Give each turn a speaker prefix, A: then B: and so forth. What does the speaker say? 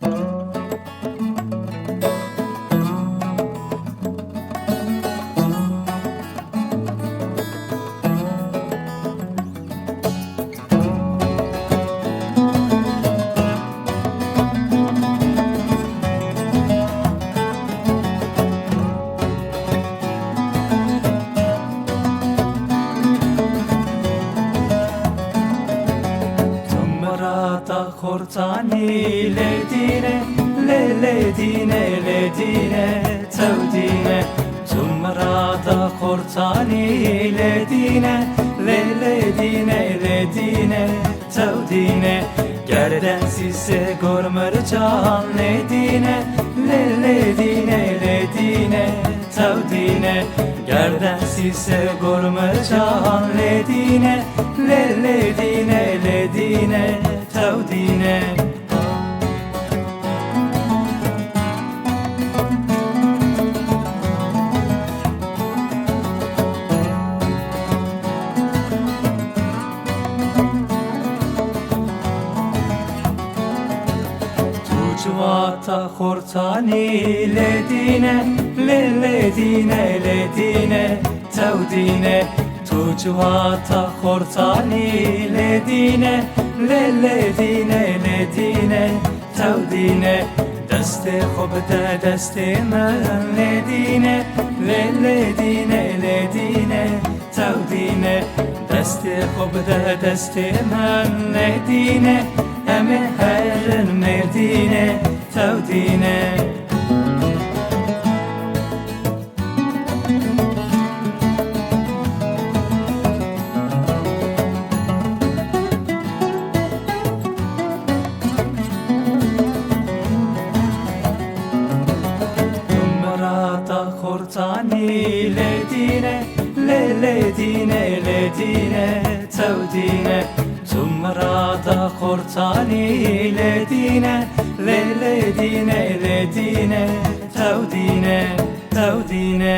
A: Marata kortani ledine, ledine, ledine, tevdine. Marata kortani ledine, ledine, ledine, tevdine. Gerdensiz gormercan ledine, ledine, ledine, tevdine. Gerdensiz gormercan ledine, ledine, ledine, tevdine. Tucvata kortani ledine, ledine, ledine, tevdine. Tucvata kortani ledine, ledine, ledine, tevdine. Deste khobde deste men ledine, ledine, ledine, tevdine. Deste khobde deste men ledine, eme her merdine, tevdine. Kortani ledine, ledine, ledine, tevdine. Tumrata kortani ledine, ledine, ledine, tevdine, tevdine.